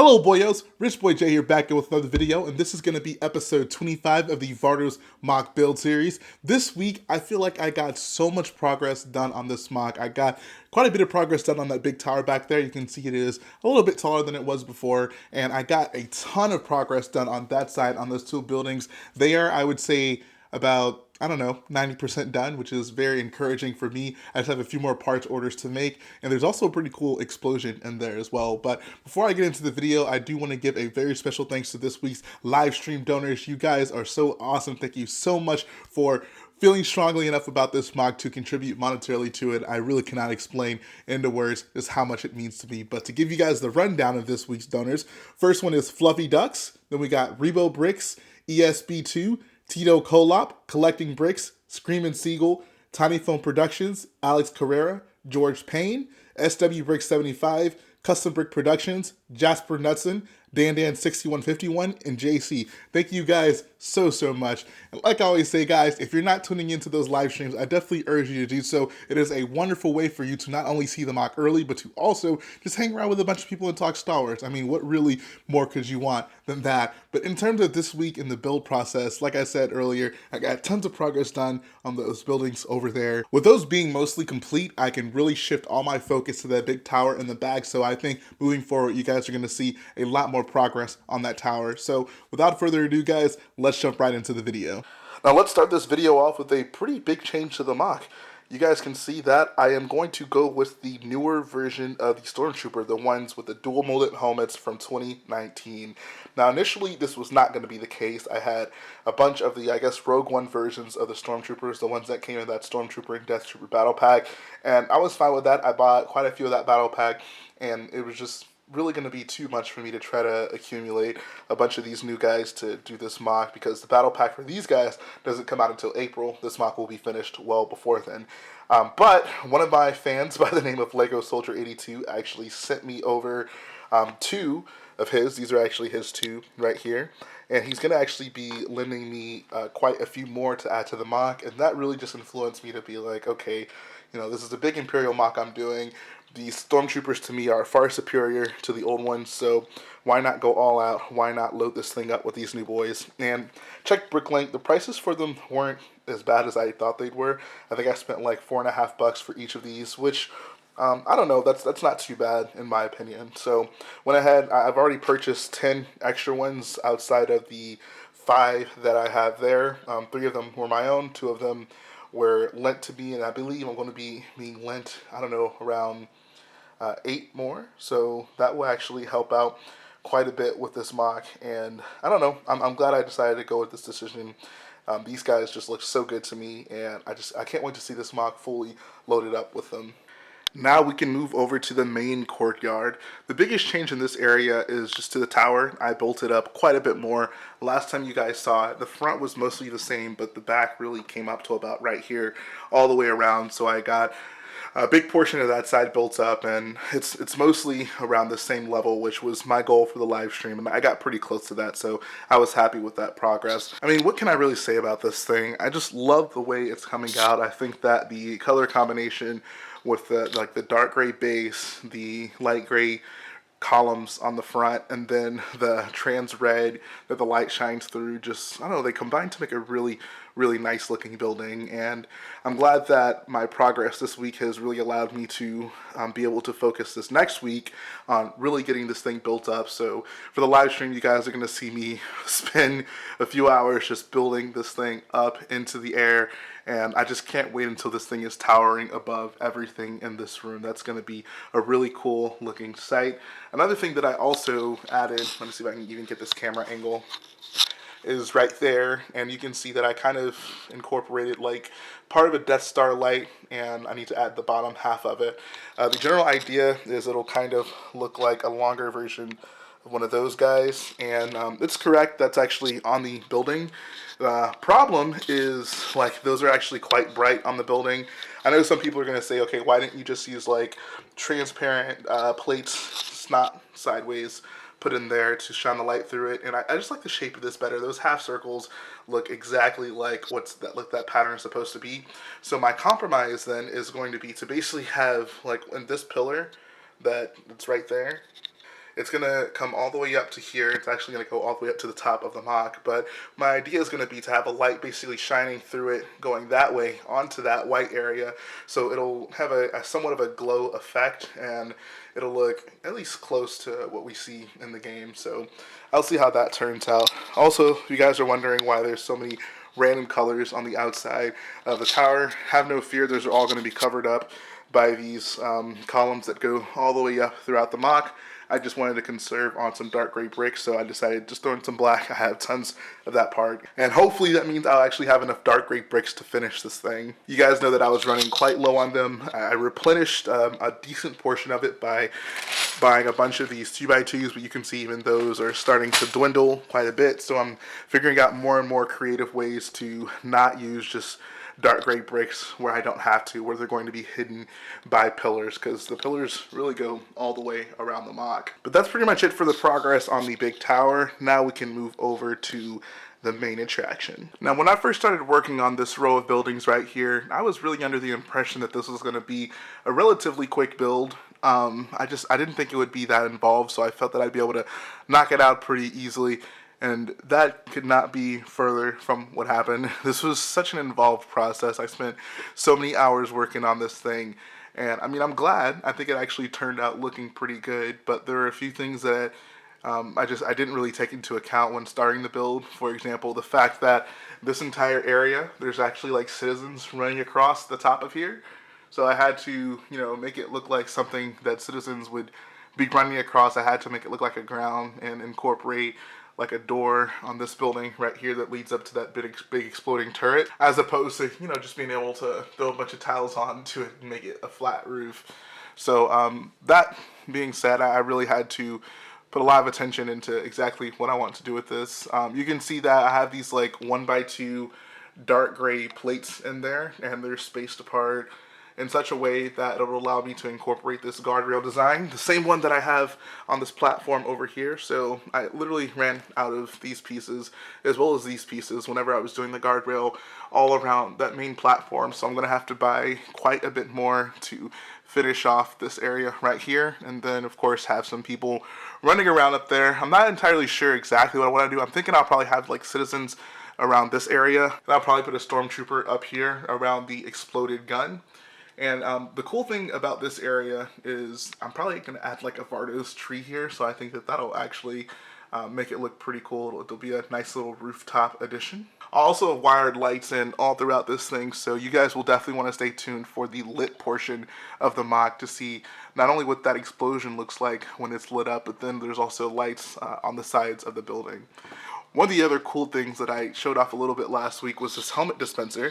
Hello boyos, Rich Boy J here back with another video, and this is going to be episode 25 of the Vardos mock build series. This week, I feel like I got so much progress done on this mock. I got quite a bit of progress done on that big tower back there. You can see it is a little bit taller than it was before, and I got a ton of progress done on that side on those two buildings. They are, I would say, about, I don't know, 90% done, which is very encouraging for me. I just have a few more parts orders to make, and there's also a pretty cool explosion in there as well. But before I get into the video, I do want to give a very special thanks to this week's live stream donors. You guys are so awesome. Thank you so much for feeling strongly enough about this mock to contribute monetarily to it. I really cannot explain into words just how much it means to me. But to give you guys the rundown of this week's donors, first one is Fluffy Ducks. Then we got Rebobricks, ESB2, Tito Kolop, Collecting Bricks, Screemin Seagull, Tinyfilmproductions, Alex Carrera, George Payne, SW Brick 75, Custom Brick Productions, Jasper Knutson, Dan6151, and JC. Thank you guys so much. And like I always say, guys, if you're not tuning into those live streams, I definitely urge you to do so. It is a wonderful way for you to not only see the mock early, but to also just hang around with a bunch of people and talk Star Wars. I mean, what really more could you want than that? But in terms of this week in the build process, like I said earlier, I got tons of progress done on those buildings over there. With those being mostly complete, I can really shift all my focus to that big tower in the back. So I think moving forward, you guys are going to see a lot more progress on that tower. So without further ado, guys, let's jump right into the video. Now let's start this video off with a pretty big change to the mock. You guys can see that I am going to go with the newer version of the Stormtrooper, the ones with the dual molded helmets from 2019. Now initially this was not going to be the case. I had a bunch of the, I guess, Rogue One versions of the Stormtroopers, the ones that came in that Stormtrooper and Death Trooper battle pack, and I was fine with that. I bought quite a few of that battle pack, and it was just really going to be too much for me to try to accumulate a bunch of these new guys to do this mock, because the battle pack for these guys doesn't come out until April. This mock will be finished well before then. But one of my fans by the name of Lego Soldier 82 actually sent me over two of his. These are actually his two right here. And he's going to actually be lending me quite a few more to add to the mock. And that really just influenced me to be like, okay, you know, this is a big Imperial mock I'm doing. The Stormtroopers to me are far superior to the old ones, so why not go all out? Why not load this thing up with these new boys? And check Bricklink. The prices for them weren't as bad as I thought they were. I think I spent like $4.50 for each of these, which I don't know. That's not too bad in my opinion. So went ahead. I've already purchased 10 extra ones outside of the 5 that I have there. 3 of them were my own. 2 of them were lent to me, and I believe I'm going to be being lent, I don't know, around 8 more, so that will actually help out quite a bit with this mock. And I don't know, I'm glad I decided to go with this decision. These guys just look so good to me, and I can't wait to see this mock fully loaded up with them. Now we can move over to the main courtyard. The biggest change in this area is just to the tower. I built it up quite a bit more. Last time you guys saw it, the front was mostly the same, but the back really came up to about right here all the way around. So I got a big portion of that side built up, and it's mostly around the same level, which was my goal for the live stream, and I got pretty close to that, so I was happy with that progress. I mean, what can I really say about this thing? I just love the way it's coming out. I think that the color combination with the dark gray base, the light gray columns on the front, and then the trans red that the light shines through, just, I don't know, they combine to make a really nice looking building. And I'm glad that my progress this week has really allowed me to be able to focus this next week on really getting this thing built up. So for the live stream, you guys are going to see me spend a few hours just building this thing up into the air, and I just can't wait until this thing is towering above everything in this room. That's going to be a really cool looking sight. Another thing that I also added, let me see if I can even get this camera angle, is right there, and you can see that I kind of incorporated like part of a Death Star light, and I need to add the bottom half of it. The general idea is it'll kind of look like a longer version of one of those guys, and it's correct, that's actually on the building. The problem is, like, those are actually quite bright on the building. I know some people are going to say, okay, why didn't you just use like transparent plates, not sideways, put in there to shine the light through it? And I just like the shape of this better. Those half circles look exactly like that pattern is supposed to be. So my compromise then is going to be to basically have, like, in this pillar that's right there, It's going to come all the way up to here. It's actually going to go all the way up to the top of the MOC. But my idea is going to be to have a light basically shining through it, going that way onto that white area. So it'll have a somewhat of a glow effect, and it'll look at least close to what we see in the game. So I'll see how that turns out. Also, if you guys are wondering why there's so many random colors on the outside of the tower, have no fear. Those are all going to be covered up by these columns that go all the way up throughout the MOC. I just wanted to conserve on some dark gray bricks, so I decided just throw in some black. I have tons of that part, and hopefully that means I'll actually have enough dark gray bricks to finish this thing. You guys know that I was running quite low on them. I replenished a decent portion of it by buying a bunch of these 2x2s, but you can see even those are starting to dwindle quite a bit, so I'm figuring out more and more creative ways to not use just dark gray bricks where I don't have to, where they're going to be hidden by pillars, because the pillars really go all the way around the MOC. But that's pretty much it for the progress on the big tower. Now we can move over to the main attraction. Now, when I first started working on this row of buildings right here, I was really under the impression that this was going to be a relatively quick build. I didn't think it would be that involved, so I felt that I'd be able to knock it out pretty easily. And that could not be further from what happened. This was such an involved process. I spent so many hours working on this thing. And I mean, I'm glad. I think it actually turned out looking pretty good. But there are a few things that I didn't really take into account when starting the build. For example, the fact that this entire area, there's actually like citizens running across the top of here. So I had to, make it look like something that citizens would be running across. I had to make it look like a ground and incorporate like a door on this building right here that leads up to that big exploding turret, as opposed to, just being able to throw a bunch of tiles onto it and make it a flat roof. So that being said, I really had to put a lot of attention into exactly what I want to do with this. You can see that I have these like 1x2 dark gray plates in there, and they're spaced apart in such a way that it'll allow me to incorporate this guardrail design, the same one that I have on this platform over here. So I literally ran out of these pieces as well as these pieces whenever I was doing the guardrail all around that main platform. So I'm gonna have to buy quite a bit more to finish off this area right here, and then of course have some people running around up there. I'm not entirely sure exactly what I want to do. I'm thinking I'll probably have like citizens around this area, and I'll probably put a stormtrooper up here around the exploded gun. And the cool thing about this area is I'm probably going to add like a Vardos tree here, so I think that that'll actually make it look pretty cool. It'll be a nice little rooftop addition. I also have wired lights in all throughout this thing, so you guys will definitely want to stay tuned for the lit portion of the MOC to see not only what that explosion looks like when it's lit up, but then there's also lights on the sides of the building. One of the other cool things that I showed off a little bit last week was this helmet dispenser,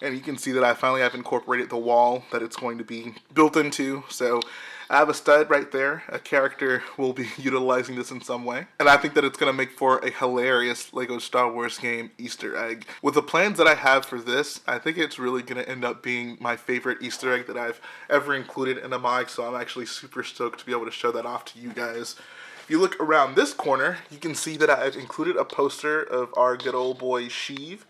and you can see that I finally have incorporated the wall that it's going to be built into. So I have a stud right there. A character will be utilizing this in some way, and I think that it's going to make for a hilarious LEGO Star Wars game Easter egg. With the plans that I have for this, I think it's really going to end up being my favorite Easter egg that I've ever included in a MOC, so I'm actually super stoked to be able to show that off to you guys. If you look around this corner, you can see that I've included a poster of our good old boy Sheev.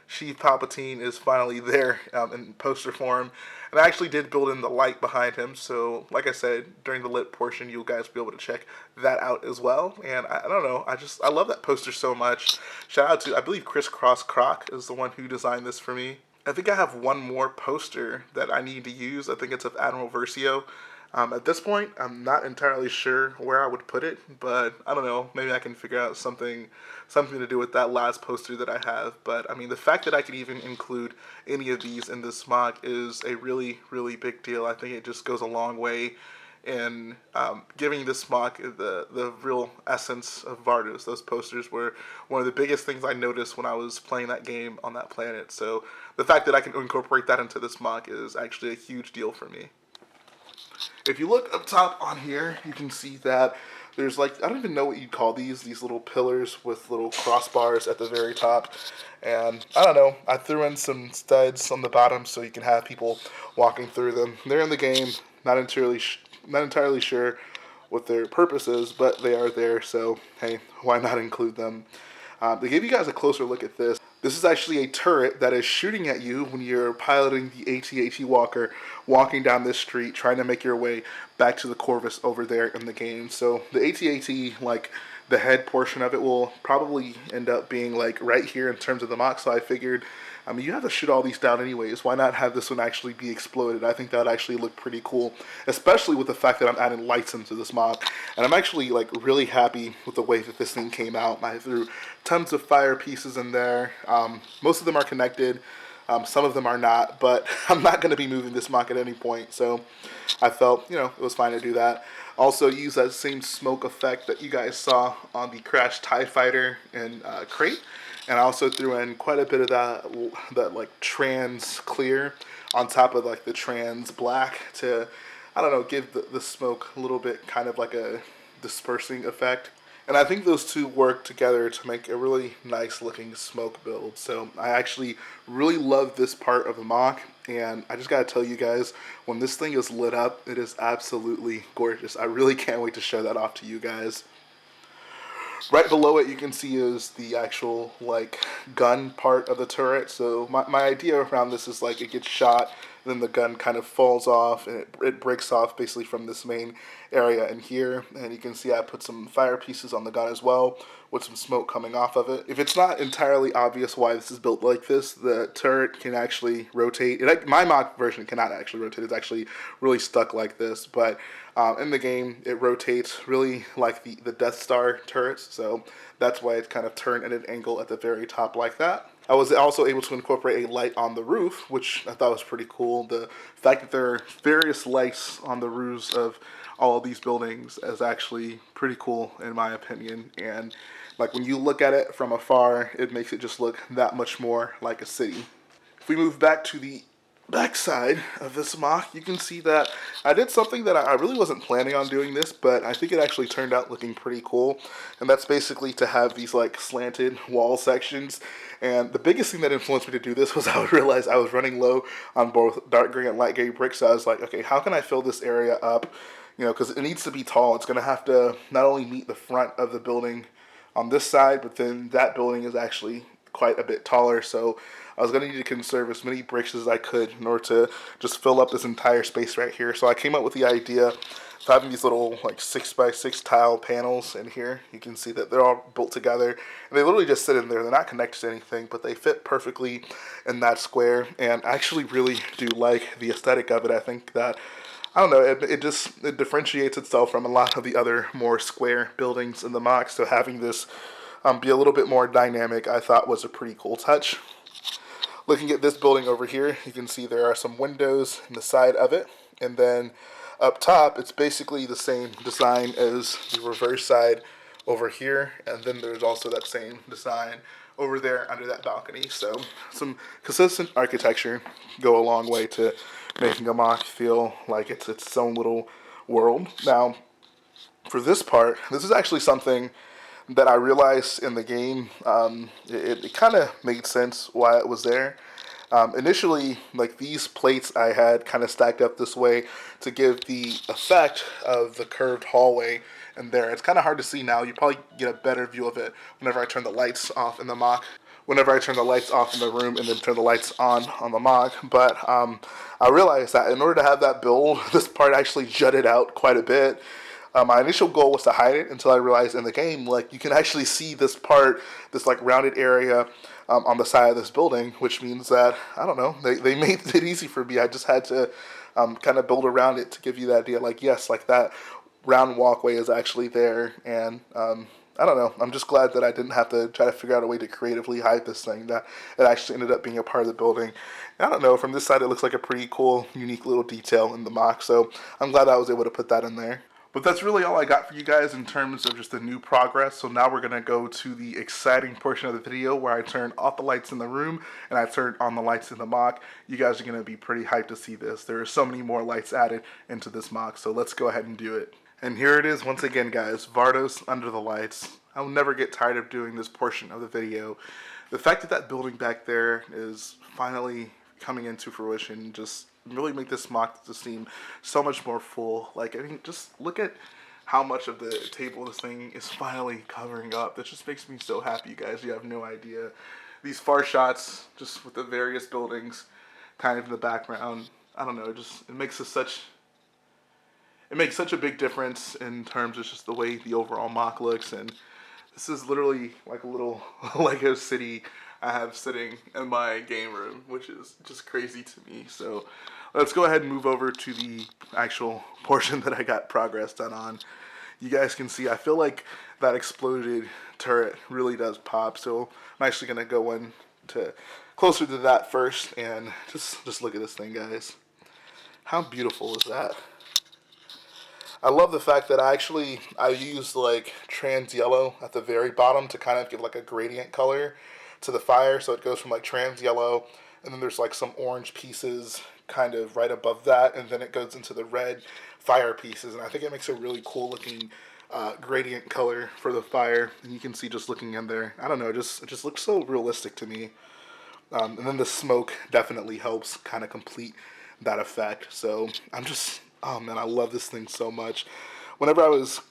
Sheev Palpatine is finally there in poster form. And I actually did build in the light behind him, so like I said, during the lit portion, you guys will be able to check that out as well. And I don't know, I love that poster so much. Shout out to, I believe, Crisscross Croc is the one who designed this for me. I think I have one more poster that I need to use. I think it's of Admiral Versio. At this point, I'm not entirely sure where I would put it, but I don't know, maybe I can figure out something to do with that last poster that I have. But I mean, the fact that I could even include any of these in this MOC is a really, really big deal. I think it just goes a long way in giving this MOC the real essence of Vardos. Those posters were one of the biggest things I noticed when I was playing that game on that planet. So the fact that I can incorporate that into this MOC is actually a huge deal for me. If you look up top on here, you can see that there's like, I don't even know what you'd call these little pillars with little crossbars at the very top. And I don't know, I threw in some studs on the bottom so you can have people walking through them. They're in the game, not entirely sure what their purpose is, but they are there, so hey, why not include them? To give you guys a closer look at this, This is actually a turret that is shooting at you when you're piloting the AT-AT Walker, walking down this street, trying to make your way back to the Corvus over there in the game. So the AT-AT, like, the head portion of it will probably end up being, like, right here in terms of the MOC, so I figured, I mean, you have to shoot all these down anyways. Why not have this one actually be exploded? I think that would actually look pretty cool, especially with the fact that I'm adding lights into this MOC. And I'm actually, like, really happy with the way that this thing came out. I threw tons of fire pieces in there. Most of them are connected. Some of them are not, but I'm not going to be moving this MOC at any point, so I felt, it was fine to do that. Also use that same smoke effect that you guys saw on the crashed TIE Fighter and crate. And I also threw in quite a bit of that like trans clear on top of like the trans black to, I don't know, give the smoke a little bit kind of like a dispersing effect. And I think those two work together to make a really nice looking smoke build. So I actually really love this part of the MOC, and I just gotta tell you guys, when this thing is lit up, it is absolutely gorgeous. I really can't wait to show that off to you guys. Right below it, you can see is the actual like gun part of the turret. So my idea around this is like it gets shot, and then the gun kind of falls off, and it breaks off basically from this main area in here. And you can see I put some fire pieces on the gun as well, with some smoke coming off of it. If it's not entirely obvious why this is built like this, the turret can actually rotate. My MOC version cannot actually rotate. It's actually really stuck like this, but in the game, it rotates really like the Death Star turrets, so that's why it's kind of turned at an angle at the very top like that. I was also able to incorporate a light on the roof, which I thought was pretty cool. The fact that there are various lights on the roofs of all of these buildings is actually pretty cool in my opinion, and like when you look at it from afar, it makes it just look that much more like a city. If we move back to the backside of this MOC, you can see that I did something that I really wasn't planning on doing this, but I think it actually turned out looking pretty cool, and that's basically to have these like slanted wall sections. And the biggest thing that influenced me to do this was I would realize I was running low on both dark gray and light gray bricks, so I was like, okay, how can I fill this area up, because it needs to be tall. It's going to have to not only meet the front of the building on this side, but then that building is actually quite a bit taller, so I was going to need to conserve as many bricks as I could in order to just fill up this entire space right here. So I came up with the idea of having these little like 6x6 tile panels in here. You can see that they're all built together, and they literally just sit in there. They're not connected to anything, but they fit perfectly in that square, and I actually really do like the aesthetic of it. I think that, I don't know, it differentiates itself from a lot of the other more square buildings in the MOC, so having this be a little bit more dynamic, I thought was a pretty cool touch. Looking at this building over here, you can see there are some windows in the side of it, and then up top, it's basically the same design as the reverse side over here, and then there's also that same design over there under that balcony. So some consistent architecture go a long way to making a MOC feel like it's its own little world. Now, for this part, this is actually something that I realized in the game. It kind of made sense why it was there. Initially, like these plates I had kind of stacked up this way to give the effect of the curved hallway in there. It's kind of hard to see now. You probably get a better view of it whenever I turn the lights off in the MOC. Whenever I turn the lights off in the room and then turn the lights on the MOC. But I realized that in order to have that build, this part actually jutted out quite a bit. My initial goal was to hide it until I realized in the game, like, you can actually see this part, this like rounded area on the side of this building, which means that, I don't know, they made it easy for me. I just had to kind of build around it to give you the idea, like, yes, like that round walkway is actually there, and I don't know, I'm just glad that I didn't have to try to figure out a way to creatively hide this thing, that it actually ended up being a part of the building. And I don't know, from this side it looks like a pretty cool, unique little detail in the MOC, so I'm glad I was able to put that in there. But that's really all I got for you guys in terms of just the new progress. So now we're going to go to the exciting portion of the video where I turn off the lights in the room and I turn on the lights in the MOC. You guys are going to be pretty hyped to see this. There are so many more lights added into this MOC, so let's go ahead and do it. And here it is once again, guys, Vardos under the lights. I'll never get tired of doing this portion of the video. The fact that that building back there is finally coming into fruition just really make this MOC just seem so much more full. Like, I mean, just look at how much of the table this thing is finally covering up. That just makes me so happy, you guys. You have no idea. these far shots, just with the various buildings kind of in the background. I don't know, it makes such a big difference in terms of just the way the overall MOC looks. And this is literally like a little Lego city I have sitting in my game room, which is just crazy to me. So let's go ahead and move over to the actual portion that I got progress done on. You guys can see, I feel like that exploded turret really does pop. So I'm actually going to go in to closer to that first, and just look at this thing, guys. How beautiful is that? I love the fact that I used like trans yellow at the very bottom to kind of give like a gradient color to the fire. So it goes from like trans yellow, and then there's like some orange pieces kind of right above that, and then it goes into the red fire pieces. And I think it makes a really cool looking gradient color for the fire. And you can see just looking in there, I don't know, it just looks so realistic to me. And then the smoke definitely helps kind of complete that effect. So oh man, I love this thing so much. Whenever I was,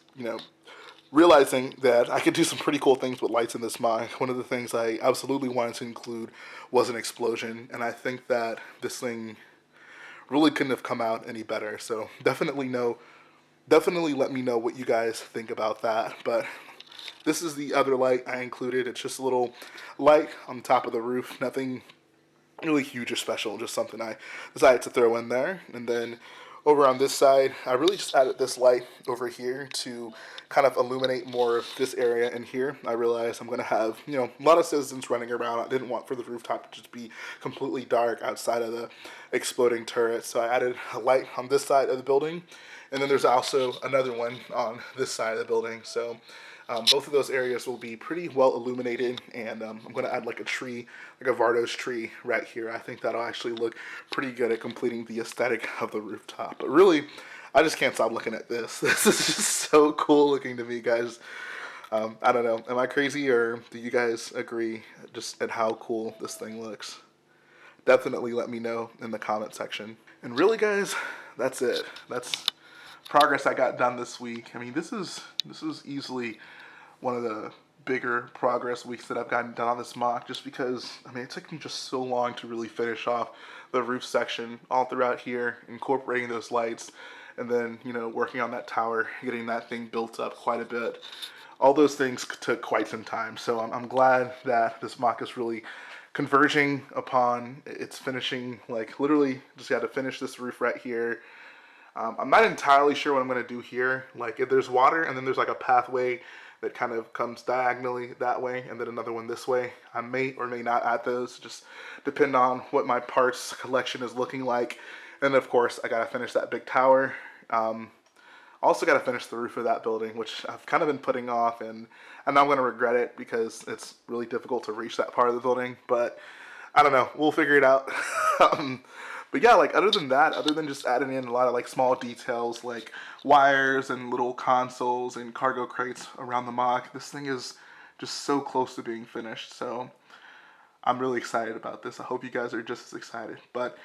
realizing that I could do some pretty cool things with lights in this MOC, one of the things I absolutely wanted to include was an explosion. And I think that this thing really couldn't have come out any better. So definitely let me know what you guys think about that. But this is the other light I included. It's just a little light on top of the roof. Nothing really huge or special, just something I decided to throw in there. And then over on this side, I really just added this light over here to kind of illuminate more of this area in here. I realized I'm going to have, a lot of citizens running around. I didn't want for the rooftop to just be completely dark outside of the exploding turret. So I added a light on this side of the building. And then there's also another one on this side of the building. So both of those areas will be pretty well illuminated, and I'm going to add like a tree, like a Vardos tree right here. I think that'll actually look pretty good at completing the aesthetic of the rooftop. But really, I just can't stop looking at this. This is just so cool looking to me, guys. I don't know. Am I crazy, or do you guys agree just at how cool this thing looks? Definitely let me know in the comment section. And really, guys, that's it. That's progress I got done this week. I mean, this is easily one of the bigger progress weeks that I've gotten done on this MOC, just because, I mean, it took me just so long to really finish off the roof section all throughout here, incorporating those lights, and then, working on that tower, getting that thing built up quite a bit. All those things took quite some time, so I'm glad that this MOC is really converging upon its finishing. Like, literally just got to finish this roof right here. I'm not entirely sure what I'm going to do here. Like, if there's water and then there's like a pathway that kind of comes diagonally that way and then another one this way, I may or may not add those, just depend on what my parts collection is looking like. And of course, I got to finish that big tower. Also got to finish the roof of that building, which I've kind of been putting off, and I know I'm going to regret it because it's really difficult to reach that part of the building, but I don't know, we'll figure it out. But yeah, like, other than just adding in a lot of like small details like wires and little consoles and cargo crates around the MOC, this thing is just so close to being finished. So I'm really excited about this. I hope you guys are just as excited. But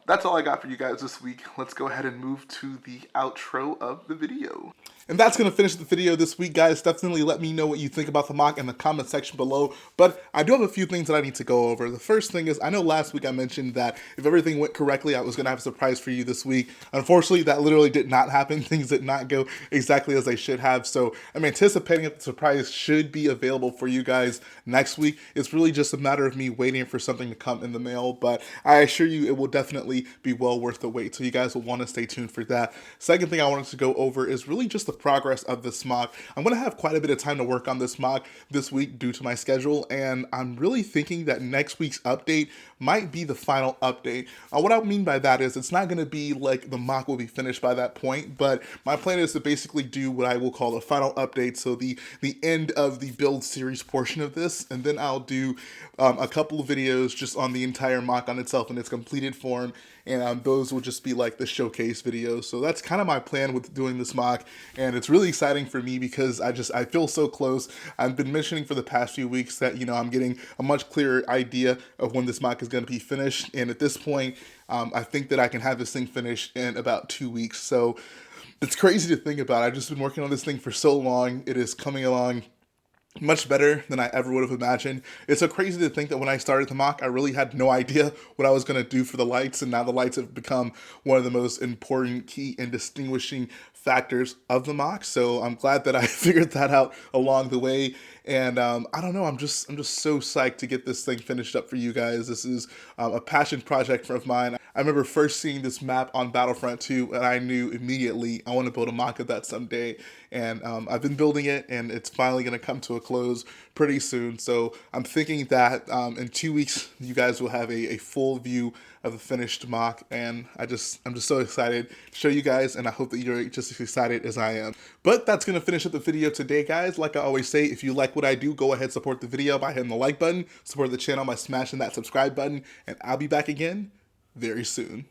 that's all I got for you guys this week. Let's go ahead and move to the outro of the video. And that's going to finish the video this week, guys. Definitely let me know what you think about the MOC in the comment section below. But I do have a few things that I need to go over. The first thing is, I know last week I mentioned that if everything went correctly, I was going to have a surprise for you this week. Unfortunately, that literally did not happen. Things did not go exactly as they should have. So I'm anticipating that the surprise should be available for you guys next week. It's really just a matter of me waiting for something to come in the mail. But I assure you it will definitely be well worth the wait. So you guys will want to stay tuned for that. Second thing I wanted to go over is really just the progress of this MOC. I'm going to have quite a bit of time to work on this MOC this week due to my schedule, and I'm really thinking that next week's update might be the final update. What I mean by that is it's not going to be like the MOC will be finished by that point, but my plan is to basically do what I will call the final update, so the end of the build series portion of this, and then I'll do a couple of videos just on the entire MOC on itself in its completed form, and those will just be like the showcase videos. So that's kind of my plan with doing this MOC, and it's really exciting for me because I feel so close. I've been mentioning for the past few weeks that, I'm getting a much clearer idea of when this MOC is going to be finished, and at this point, I think that I can have this thing finished in about 2 weeks. So it's crazy to think about. I've just been working on this thing for so long. It is coming along much better than I ever would have imagined. It's so crazy to think that when I started the MOC, I really had no idea what I was going to do for the lights, and now the lights have become one of the most important key and distinguishing factors of the MOC. So I'm glad that I figured that out along the way. And I don't know, I'm just so psyched to get this thing finished up for you guys. This is a passion project of mine. I remember first seeing this map on Battlefront 2, and I knew immediately I want to build a MOC of that someday. And I've been building it, and it's finally going to come to a close pretty soon. So I'm thinking that in 2 weeks, you guys will have a full view of the finished MOC, and I'm just so excited to show you guys, and I hope that you're just as excited as I am. But that's going to finish up the video today, guys. Like I always say, if you like what I do, go ahead, support the video by hitting the like button, support the channel by smashing that subscribe button, and I'll be back again very soon.